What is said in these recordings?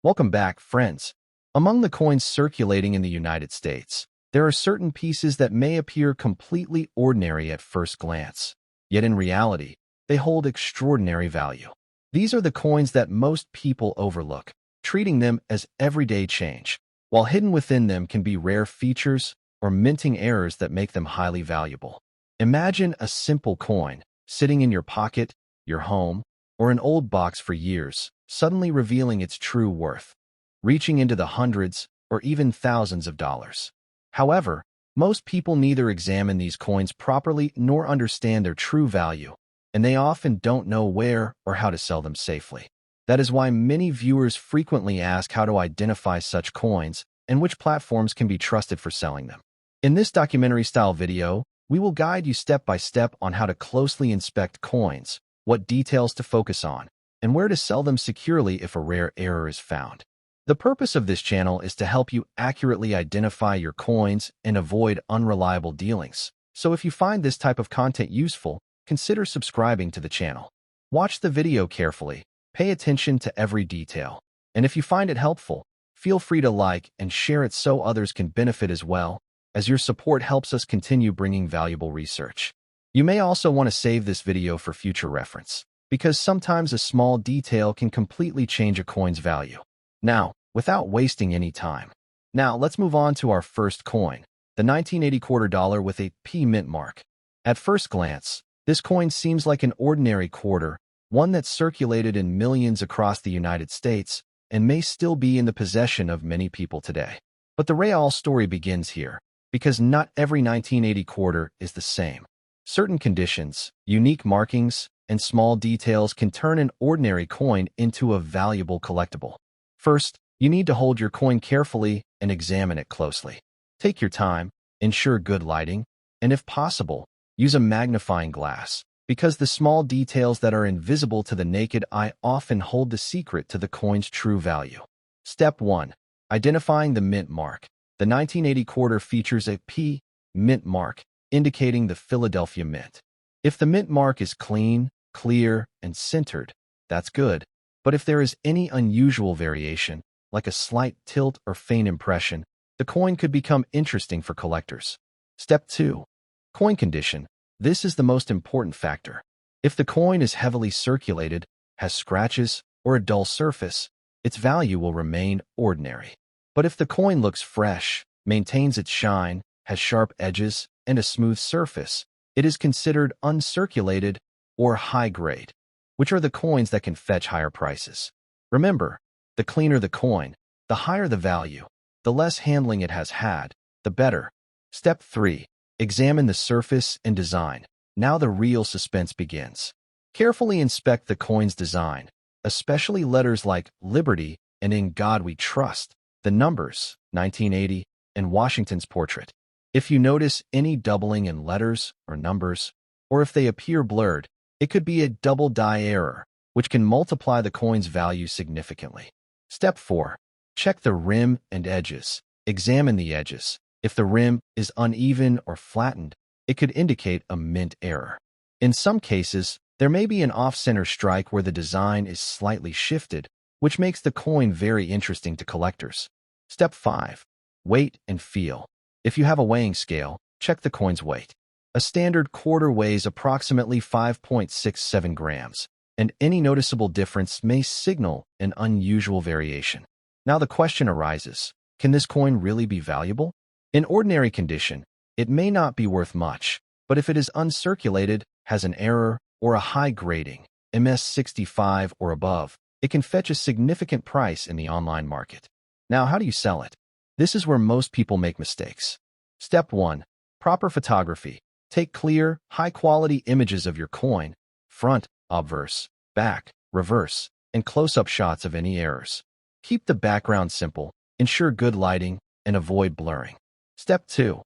Welcome back, friends. Among the coins circulating in the United States, there are certain pieces that may appear completely ordinary at first glance, yet in reality, they hold extraordinary value. These are the coins that most people overlook, treating them as everyday change, while hidden within them can be rare features or minting errors that make them highly valuable. Imagine a simple coin sitting in your pocket, your home, or an old box for years, suddenly revealing its true worth, reaching into the hundreds or even thousands of dollars. However, most people neither examine these coins properly nor understand their true value, and they often don't know where or how to sell them safely. That is why many viewers frequently ask how to identify such coins and which platforms can be trusted for selling them. In this documentary-style video, we will guide you step by step on how to closely inspect coins, what details to focus on, and where to sell them securely if a rare error is found. The purpose of this channel is to help you accurately identify your coins and avoid unreliable dealings. So if you find this type of content useful, consider subscribing to the channel. Watch the video carefully, pay attention to every detail, and if you find it helpful, feel free to like and share it so others can benefit as well, as your support helps us continue bringing valuable research. You may also want to save this video for future reference, because sometimes a small detail can completely change a coin's value. Now, without wasting any time, let's move on to our first coin, the 1980 quarter dollar with a P mint mark. At first glance, this coin seems like an ordinary quarter, one that's circulated in millions across the United States and may still be in the possession of many people today. But the real story begins here, because not every 1980 quarter is the same. Certain conditions, unique markings, and small details can turn an ordinary coin into a valuable collectible. First, you need to hold your coin carefully and examine it closely. Take your time, ensure good lighting, and if possible, use a magnifying glass, because the small details that are invisible to the naked eye often hold the secret to the coin's true value. Step 1. Identifying the mint mark. The 1980 quarter features a P mint mark, indicating the Philadelphia Mint. If the mint mark is clean, clear, and centered, that's good. But if there is any unusual variation, like a slight tilt or faint impression, the coin could become interesting for collectors. Step 2. Coin condition. This is the most important factor. If the coin is heavily circulated, has scratches, or a dull surface, its value will remain ordinary. But if the coin looks fresh, maintains its shine, has sharp edges, and a smooth surface, it is considered uncirculated or high grade, which are the coins that can fetch higher prices. Remember, the cleaner the coin, the higher the value. The less handling it has had, the better. Step 3. Examine the surface and design. Now the real suspense begins. Carefully inspect the coin's design, especially letters like Liberty and In God We Trust, the numbers, 1980, and Washington's portrait. If you notice any doubling in letters or numbers, or if they appear blurred, it could be a double die error, which can multiply the coin's value significantly. Step 4. Check the rim and edges. Examine the edges. If the rim is uneven or flattened, it could indicate a mint error. In some cases, there may be an off-center strike where the design is slightly shifted, which makes the coin very interesting to collectors. Step 5. Weight and feel. If you have a weighing scale, check the coin's weight. A standard quarter weighs approximately 5.67 grams, and any noticeable difference may signal an unusual variation. Now the question arises, can this coin really be valuable? In ordinary condition, it may not be worth much, but if it is uncirculated, has an error, or a high grading, MS65 or above, it can fetch a significant price in the online market. Now, how do you sell it? This is where most people make mistakes. Step 1. Proper photography. Take clear, high-quality images of your coin, front, obverse, back, reverse, and close-up shots of any errors. Keep the background simple, ensure good lighting, and avoid blurring. Step 2.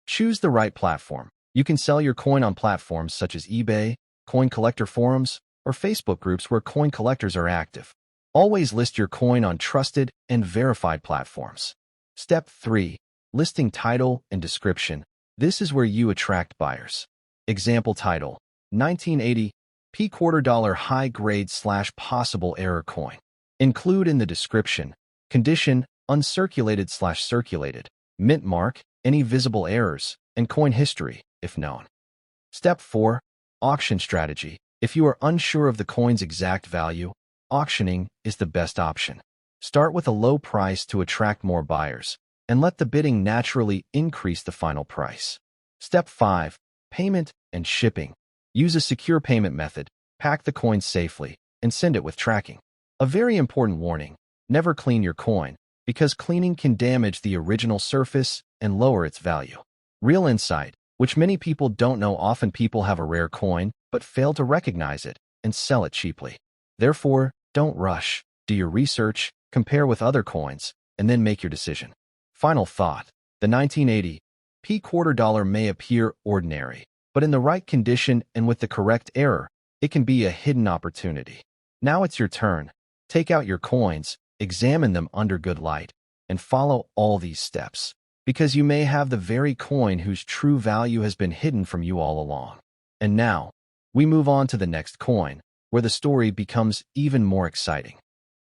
Choose the right platform. You can sell your coin on platforms such as eBay, coin collector forums, or Facebook groups where coin collectors are active. Always list your coin on trusted and verified platforms. Step 3. Listing title and description. This is where you attract buyers. Example title, 1980, P quarter dollar high grade / possible error coin. Include in the description Condition, uncirculated/circulated. Mint mark, any visible errors, and coin history, if known. Step 4. Auction strategy. If you are unsure of the coin's exact value, auctioning is the best option. Start with a low price to attract more buyers, and let the bidding naturally increase the final price. Step 5. Payment and shipping. Use a secure payment method, pack the coin safely, and send it with tracking. A very important warning: never clean your coin, because cleaning can damage the original surface and lower its value. Real insight, which many people don't know. Often people have a rare coin, but fail to recognize it and sell it cheaply. Therefore, don't rush. Do your research, compare with other coins, and then make your decision. Final thought. The 1980 p quarter dollar may appear ordinary, but in the right condition and with the correct error, it can be a hidden opportunity. Now it's your turn. Take out your coins, examine them under good light, and follow all these steps, because you may have the very coin whose true value has been hidden from you all along. And now, we move on to the next coin, where the story becomes even more exciting.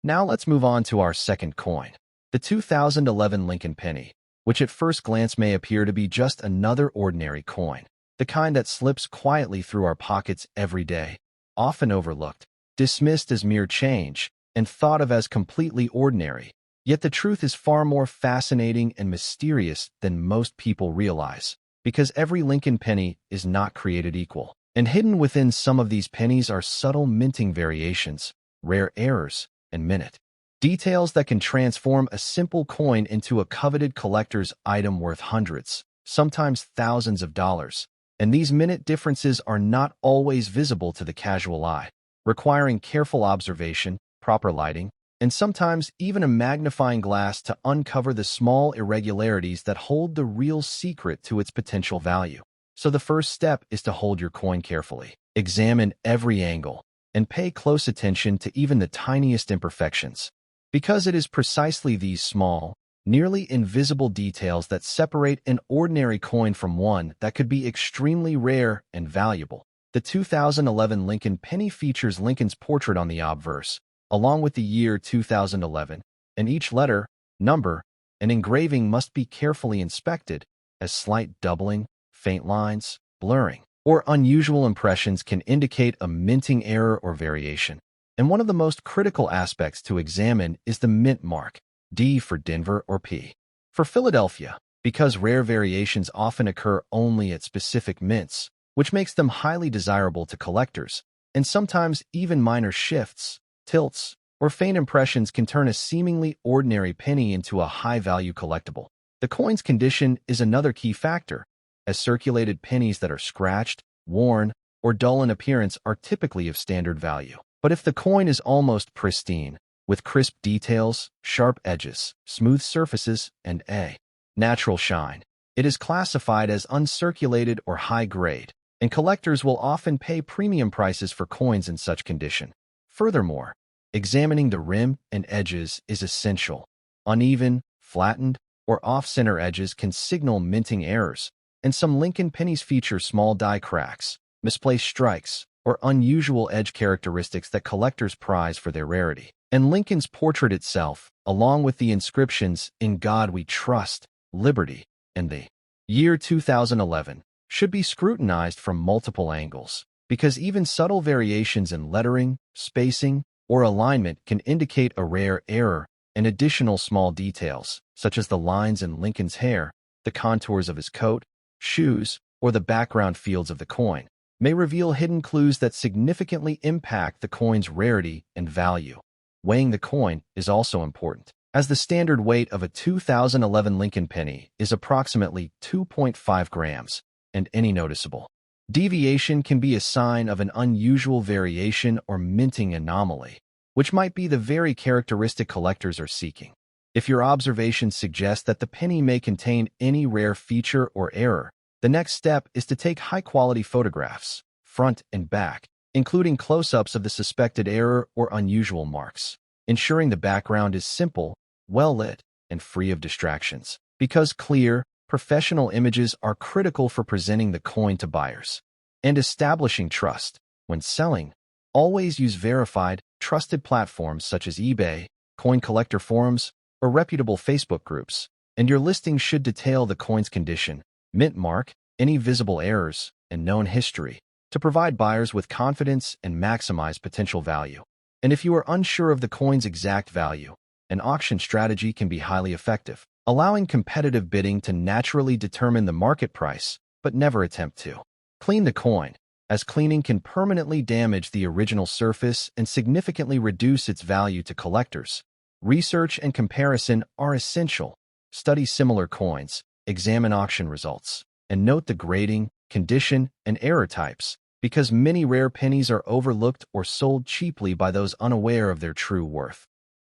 Now let's move on to our second coin, the 2011 Lincoln Penny, which at first glance may appear to be just another ordinary coin, the kind that slips quietly through our pockets every day, often overlooked, dismissed as mere change, and thought of as completely ordinary. Yet the truth is far more fascinating and mysterious than most people realize, because every Lincoln penny is not created equal. And hidden within some of these pennies are subtle minting variations, rare errors, and minute details that can transform a simple coin into a coveted collector's item worth hundreds, sometimes thousands of dollars. And these minute differences are not always visible to the casual eye, requiring careful observation, proper lighting, and sometimes even a magnifying glass to uncover the small irregularities that hold the real secret to its potential value. So the first step is to hold your coin carefully. Examine every angle, and pay close attention to even the tiniest imperfections, because it is precisely these small, nearly invisible details that separate an ordinary coin from one that could be extremely rare and valuable. The 2011 Lincoln penny features Lincoln's portrait on the obverse, along with the year 2011, and each letter, number, and engraving must be carefully inspected, as slight doubling, faint lines, blurring, or unusual impressions can indicate a minting error or variation. And one of the most critical aspects to examine is the mint mark, D for Denver or P for Philadelphia, because rare variations often occur only at specific mints, which makes them highly desirable to collectors, and sometimes even minor shifts, tilts, or faint impressions can turn a seemingly ordinary penny into a high-value collectible. The coin's condition is another key factor, as circulated pennies that are scratched, worn, or dull in appearance are typically of standard value. But if the coin is almost pristine, with crisp details, sharp edges, smooth surfaces, and a natural shine, it is classified as uncirculated or high-grade, and collectors will often pay premium prices for coins in such condition. Furthermore, examining the rim and edges is essential. Uneven, flattened, or off-center edges can signal minting errors, and some Lincoln pennies feature small die cracks, misplaced strikes, or unusual edge characteristics that collectors prize for their rarity. And Lincoln's portrait itself, along with the inscriptions "In God We Trust," "Liberty," and the year 2011, should be scrutinized from multiple angles, because even subtle variations in lettering, spacing, or alignment can indicate a rare error, and additional small details, such as the lines in Lincoln's hair, the contours of his coat, shoes, or the background fields of the coin, may reveal hidden clues that significantly impact the coin's rarity and value. Weighing the coin is also important, as the standard weight of a 2011 Lincoln penny is approximately 2.5 grams, and any noticeable deviation can be a sign of an unusual variation or minting anomaly, which might be the very characteristic collectors are seeking. If your observations suggest that the penny may contain any rare feature or error, the next step is to take high-quality photographs, front and back, including close-ups of the suspected error or unusual marks, ensuring the background is simple, well-lit, and free of distractions, because clear, professional images are critical for presenting the coin to buyers. And establishing trust. When selling, always use verified, trusted platforms such as eBay, coin collector forums, or reputable Facebook groups, and your listing should detail the coin's condition, mint mark, any visible errors, and known history to provide buyers with confidence and maximize potential value. And if you are unsure of the coin's exact value, an auction strategy can be highly effective, allowing competitive bidding to naturally determine the market price, but never attempt to clean the coin, as cleaning can permanently damage the original surface and significantly reduce its value to collectors. Research and comparison are essential. Study similar coins, examine auction results, and note the grading, condition, and error types, because many rare pennies are overlooked or sold cheaply by those unaware of their true worth.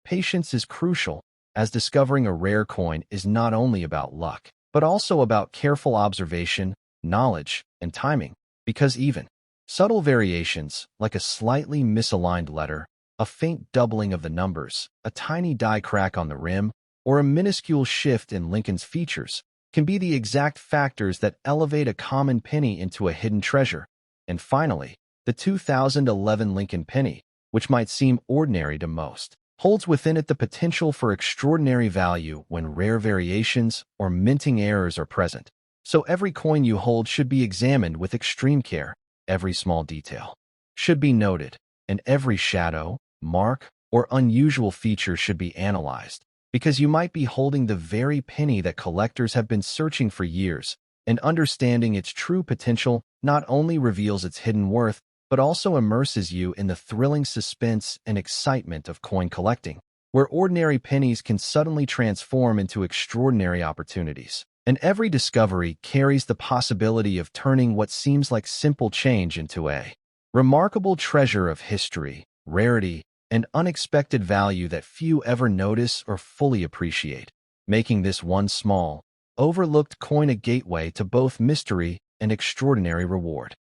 Patience is crucial, as discovering a rare coin is not only about luck, but also about careful observation, knowledge, and timing, because even subtle variations, like a slightly misaligned letter, a faint doubling of the numbers, a tiny die crack on the rim, or a minuscule shift in Lincoln's features, can be the exact factors that elevate a common penny into a hidden treasure. And finally, the 2011 Lincoln penny, which might seem ordinary to most, holds within it the potential for extraordinary value when rare variations or minting errors are present. So every coin you hold should be examined with extreme care. Every small detail should be noted, and every shadow, mark, or unusual feature should be analyzed, because you might be holding the very penny that collectors have been searching for years, and understanding its true potential not only reveals its hidden worth, but also immerses you in the thrilling suspense and excitement of coin collecting, where ordinary pennies can suddenly transform into extraordinary opportunities. And every discovery carries the possibility of turning what seems like simple change into a remarkable treasure of history, rarity, and unexpected value that few ever notice or fully appreciate, making this one small, overlooked coin a gateway to both mystery and extraordinary reward.